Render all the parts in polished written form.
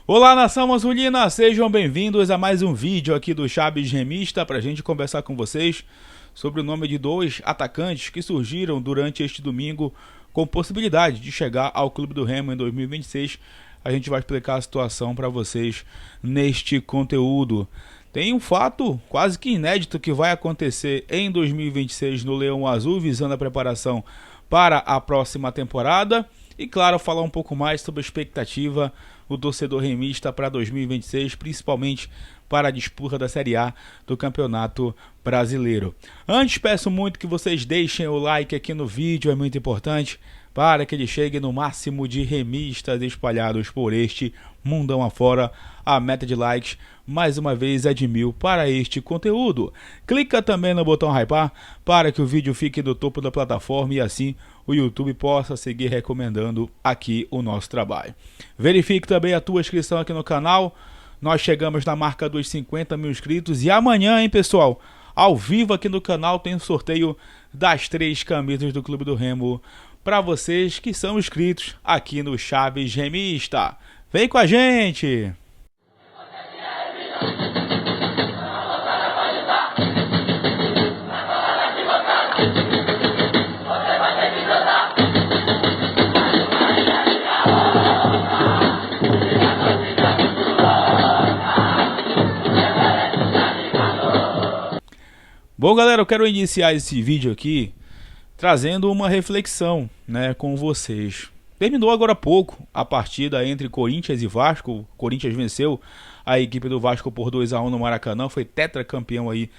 Olá, nação azulina, sejam bem-vindos a mais um vídeo aqui do Chaves Remista para a gente conversar com vocês sobre o nome de dois atacantes que surgiram durante este domingo com possibilidade de chegar ao Clube do Remo em 2026. A gente vai explicar a situação para vocês neste conteúdo. Tem um fato quase que inédito que vai acontecer em 2026 no Leão Azul, visando a preparação para a próxima temporada. E claro, falar um pouco mais sobre a expectativa do torcedor remista para 2026, principalmente para a disputa da Série A do Campeonato Brasileiro. Antes, peço muito que vocês deixem o like aqui no vídeo, é muito importante para que ele chegue no máximo de remistas espalhados por este mundão afora. A meta de likes, mais uma vez, é de 1000 para este conteúdo. Clica também no botão hypar para que o vídeo fique do topo da plataforma e assim o YouTube possa seguir recomendando aqui o nosso trabalho. Verifique também a tua inscrição aqui no canal. Nós chegamos na marca dos 50 mil inscritos e amanhã, hein, pessoal, ao vivo aqui no canal tem um sorteio das 3 camisas do Clube do Remo para vocês que são inscritos aqui no Chaves Remista. Vem com a gente! Bom, galera, eu quero iniciar esse vídeo aqui trazendo uma reflexão, com vocês. Terminou agora há pouco a partida entre Corinthians e Vasco. O Corinthians venceu a equipe do Vasco por 2-1 no Maracanã, foi tetracampeão aí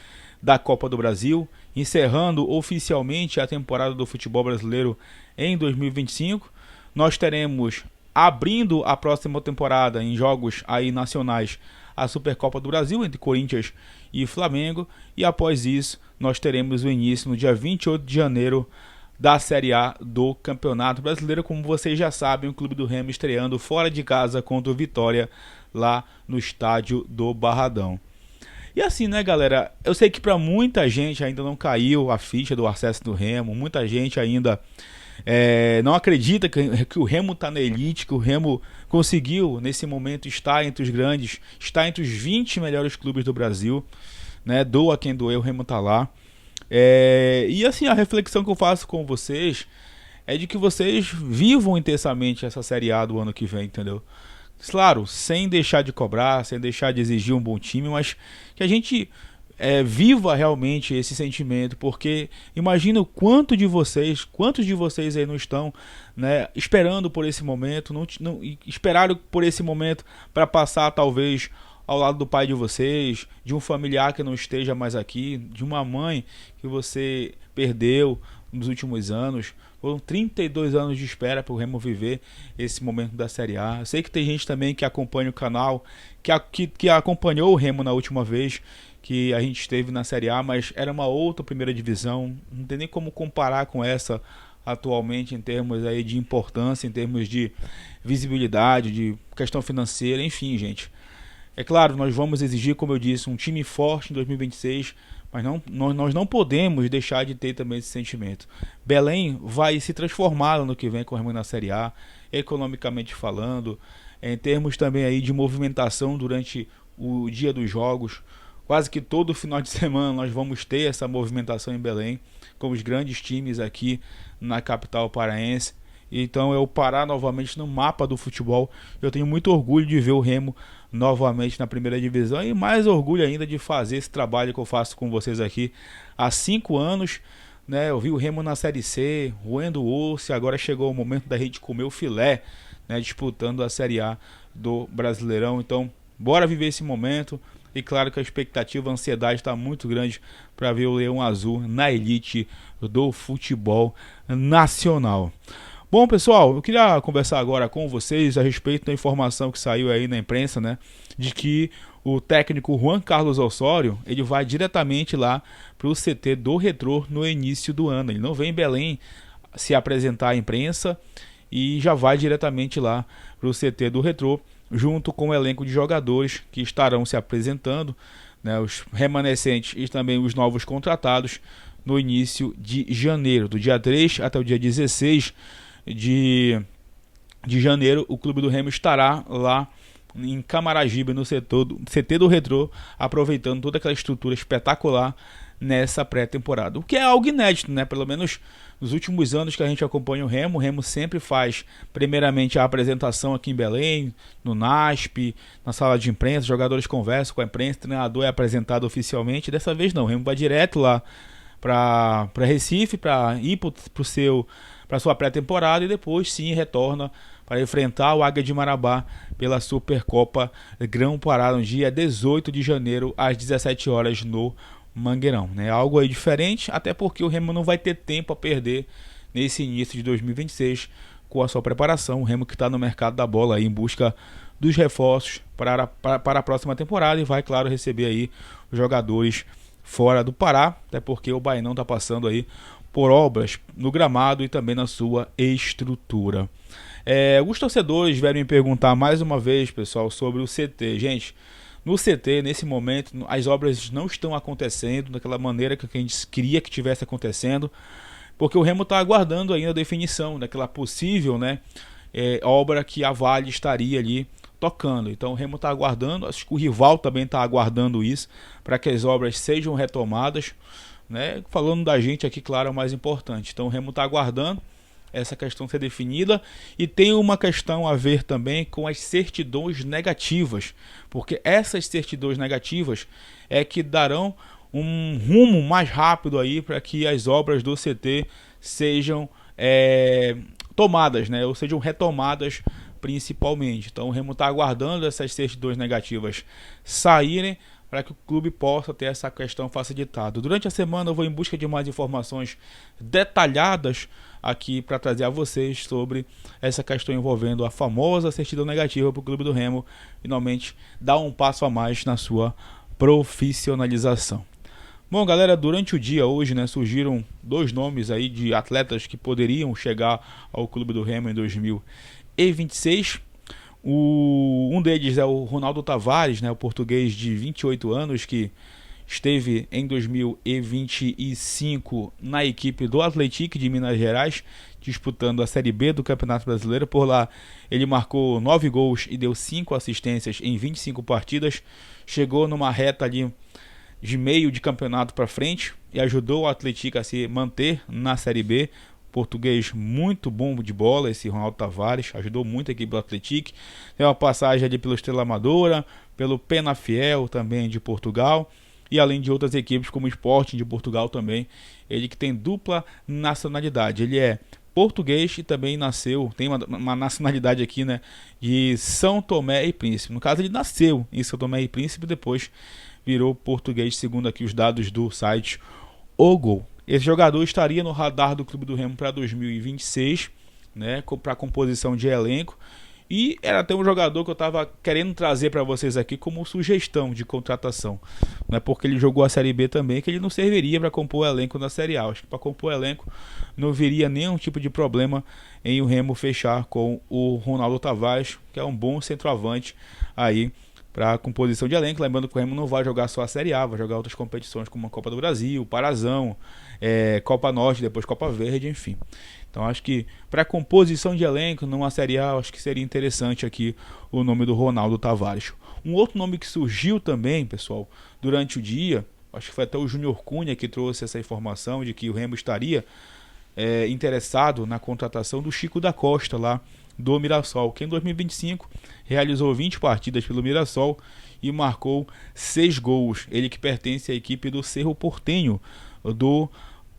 da Copa do Brasil, encerrando oficialmente a temporada do futebol brasileiro em 2025. Nós teremos, abrindo a próxima temporada em jogos aí nacionais, a Supercopa do Brasil entre Corinthians e Flamengo, e após isso nós teremos o início no dia 28 de janeiro da Série A do Campeonato Brasileiro. Como vocês já sabem, o Clube do Remo estreando fora de casa contra o Vitória lá no estádio do Barradão. E assim, galera, eu sei que para muita gente ainda não caiu a ficha do acesso do Remo, muita gente ainda não acredita que o Remo está na elite, que o Remo conseguiu nesse momento estar entre os grandes, estar entre os 20 melhores clubes do Brasil, doa quem doer, o Remo está lá. E assim, a reflexão que eu faço com vocês é de que vocês vivam intensamente essa Série A do ano que vem, entendeu? Claro, sem deixar de cobrar, sem deixar de exigir um bom time, mas que a gente viva realmente esse sentimento, porque imagino quantos de vocês aí não estão esperando por esse momento, não esperaram por esse momento para passar talvez ao lado do pai de vocês, de um familiar que não esteja mais aqui, de uma mãe que você perdeu nos últimos anos. Foram 32 anos de espera para o Remo viver esse momento da Série A. Eu sei que tem gente também que acompanha o canal, que acompanhou o Remo na última vez que a gente esteve na Série A, mas era uma outra primeira divisão, não tem nem como comparar com essa atualmente em termos aí de importância, em termos de visibilidade, de questão financeira, enfim, gente. É claro, nós vamos exigir, como eu disse, um time forte em 2026, mas nós não podemos deixar de ter também esse sentimento. Belém vai se transformar no que vem com o Remo na Série A, economicamente falando, em termos também aí de movimentação durante o dia dos jogos. Quase que todo final de semana nós vamos ter essa movimentação em Belém, com os grandes times aqui na capital paraense. Então eu parar novamente no mapa do futebol. Eu tenho muito orgulho de ver o Remo novamente na primeira divisão e mais orgulho ainda de fazer esse trabalho que eu faço com vocês aqui há 5 anos. Eu vi o Remo na Série C, roendo o osso, e agora chegou o momento da gente comer o filé, disputando a Série A do Brasileirão. Então bora viver esse momento. E claro que a expectativa, a ansiedade está muito grande para ver o Leão Azul na elite do futebol nacional. Bom, pessoal, eu queria conversar agora com vocês a respeito da informação que saiu aí na imprensa, de que o técnico Juan Carlos Osório, ele vai diretamente lá para o CT do Retrô no início do ano. Ele não vem em Belém se apresentar à imprensa e já vai diretamente lá para o CT do Retrô, junto com o elenco de jogadores que estarão se apresentando, os remanescentes e também os novos contratados, no início de janeiro, do dia 3 até o dia 16 de janeiro. O Clube do Remo estará lá em Camaragibe, no CT do Retrô, aproveitando toda aquela estrutura espetacular nessa pré-temporada. O que é algo inédito, né? Pelo menos nos últimos anos que a gente acompanha o Remo sempre faz primeiramente a apresentação aqui em Belém, no NASP, na sala de imprensa, os jogadores conversam com a imprensa, o treinador é apresentado oficialmente. Dessa vez não, o Remo vai direto lá para Recife, para ir para sua pré-temporada e depois sim retorna para enfrentar o Águia de Marabá pela Supercopa Grão-Pará no dia 18 de janeiro às 17 horas no Mangueirão, né? Algo aí diferente, até porque o Remo não vai ter tempo a perder nesse início de 2026 com a sua preparação. O Remo que está no mercado da bola aí em busca dos reforços para a próxima temporada e vai, claro, receber aí os jogadores fora do Pará, até porque o Bainão está passando aí por obras no gramado e também na sua estrutura. Os torcedores vieram me perguntar mais uma vez, pessoal, sobre o CT. Gente, no CT, nesse momento, as obras não estão acontecendo daquela maneira que a gente queria que tivesse acontecendo, porque o Remo está aguardando ainda a definição daquela possível, né, obra que a Vale estaria ali tocando. Então o Remo está aguardando, acho que o rival também está aguardando isso, para que as obras sejam retomadas, né? Falando da gente aqui, claro, é o mais importante. Então o Remo está aguardando essa questão ser definida, e tem uma questão a ver também com as certidões negativas, porque essas certidões negativas é que darão um rumo mais rápido aí para que as obras do CT sejam tomadas, né, ou sejam retomadas principalmente. Então o Remo está aguardando essas certidões negativas saírem para que o clube possa ter essa questão facilitada. Durante a semana eu vou em busca de mais informações detalhadas aqui para trazer a vocês sobre essa questão envolvendo a famosa certidão negativa para o clube do Remo finalmente dar um passo a mais na sua profissionalização. Bom, galera, durante o dia hoje, né, surgiram dois nomes aí de atletas que poderiam chegar ao clube do Remo em 2026. Um deles é o Ronaldo Tavares, né, o português de 28 anos que esteve em 2025 na equipe do Atlético de Minas Gerais, disputando a Série B do Campeonato Brasileiro. Por lá ele marcou 9 gols e deu 5 assistências em 25 partidas. Chegou numa reta ali de meio de campeonato para frente e ajudou o Atlético a se manter na Série B. Português muito bom de bola, esse Ronaldo Tavares, ajudou muito a equipe do Atlético. Tem uma passagem ali pelo Estrela Amadora, pelo Penafiel também de Portugal, e além de outras equipes como o Sporting de Portugal também. Ele que tem dupla nacionalidade, ele é português e também tem uma nacionalidade aqui, né, de São Tomé e Príncipe. No caso ele nasceu em São Tomé e Príncipe e depois virou português, segundo aqui os dados do site O Gol. Esse jogador estaria no radar do Clube do Remo para 2026, né, para a composição de elenco. E era até um jogador que eu estava querendo trazer para vocês aqui como sugestão de contratação. Não é porque ele jogou a Série B também que ele não serviria para compor o elenco na Série A. Acho que para compor o elenco não viria nenhum tipo de problema em o Remo fechar com o Ronaldo Tavares, que é um bom centroavante aí para a composição de elenco. Lembrando que o Remo não vai jogar só a Série A, vai jogar outras competições como a Copa do Brasil, Parazão, Copa Norte, depois Copa Verde, enfim. Então acho que para a composição de elenco numa Série A, acho que seria interessante aqui o nome do Ronaldo Tavares. Um outro nome que surgiu também, pessoal, durante o dia, acho que foi até o Júnior Cunha que trouxe essa informação de que o Remo estaria interessado na contratação do Chico da Costa lá do Mirassol, que em 2025 realizou 20 partidas pelo Mirassol e marcou 6 gols. Ele que pertence à equipe do Cerro Porteño do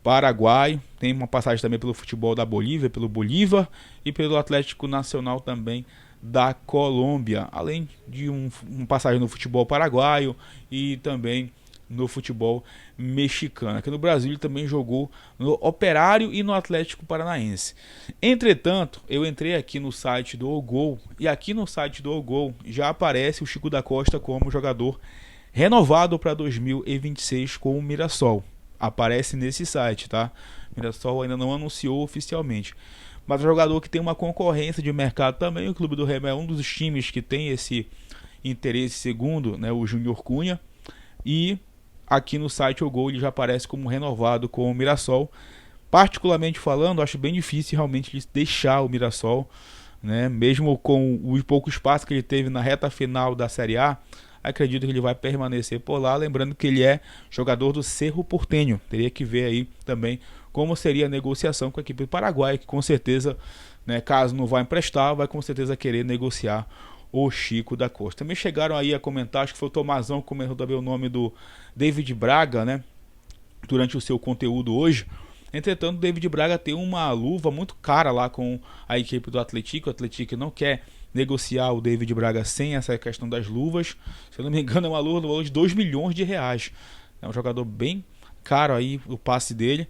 Paraguai, tem uma passagem também pelo futebol da Bolívia, pelo Bolívar e pelo Atlético Nacional também da Colômbia, além de uma passagem no futebol paraguaio e também no futebol mexicano. Aqui no Brasil ele também jogou no Operário e no Atlético Paranaense. Entretanto, eu entrei aqui no site do Ogol e aqui no site do Ogol já aparece o Chico da Costa como jogador renovado para 2026 com o Mirassol. Aparece nesse site, tá? O Mirassol ainda não anunciou oficialmente. Mas é um jogador que tem uma concorrência de mercado também. O Clube do Remo é um dos times que tem esse interesse, segundo, né, o Júnior Cunha. E aqui no site O Gol ele já aparece como renovado com o Mirassol. Particularmente falando, acho bem difícil realmente deixar o Mirassol. né? Mesmo com o pouco espaço que ele teve na reta final da Série A, acredito que ele vai permanecer por lá, lembrando que ele é jogador do Cerro Porteño. Teria que ver aí também como seria a negociação com a equipe do Paraguai, que com certeza, né, caso não vá emprestar, vai com certeza querer negociar o Chico da Costa. Também chegaram aí a comentar, acho que foi o Tomazão que comentou também o nome do David Braga, né, durante o seu conteúdo hoje. Entretanto, o David Braga tem uma luva muito cara lá com a equipe do Atlético. O Atlético não quer negociar o David Braga sem essa questão das luvas. Se eu não me engano, é uma luva no valor de 2 milhões de reais. É um jogador bem caro aí o passe dele.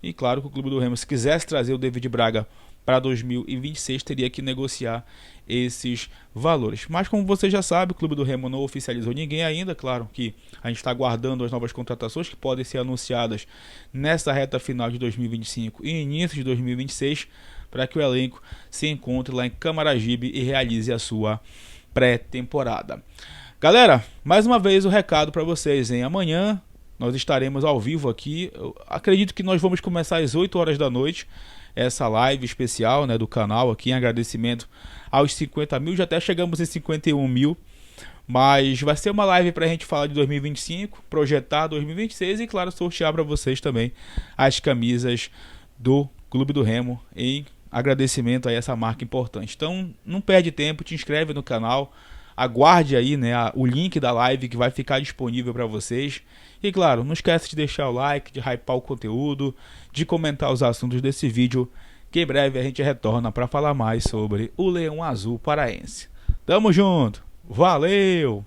E claro que o Clube do Remo, se quisesse trazer o David Braga para 2026, teria que negociar esses valores. Mas como você já sabe, o Clube do Remo não oficializou ninguém ainda. Claro que a gente está aguardando as novas contratações que podem ser anunciadas nessa reta final de 2025 e início de 2026, para que o elenco se encontre lá em Camaragibe e realize a sua pré-temporada. Galera, mais uma vez o recado para vocês, hein? Amanhã nós estaremos ao vivo aqui. Eu acredito que nós vamos começar às 8 horas da noite essa live especial, né, do canal aqui, em agradecimento aos 50 mil. Já até chegamos em 51 mil. Mas vai ser uma live para a gente falar de 2025, projetar 2026 e, claro, sortear para vocês também as camisas do Clube do Remo em agradecimento a essa marca importante. Então, não perde tempo, te inscreve no canal, aguarde aí, né, o link da live que vai ficar disponível para vocês. E, claro, não esquece de deixar o like, de hypar o conteúdo, de comentar os assuntos desse vídeo, que em breve a gente retorna para falar mais sobre o Leão Azul Paraense. Tamo junto! Valeu!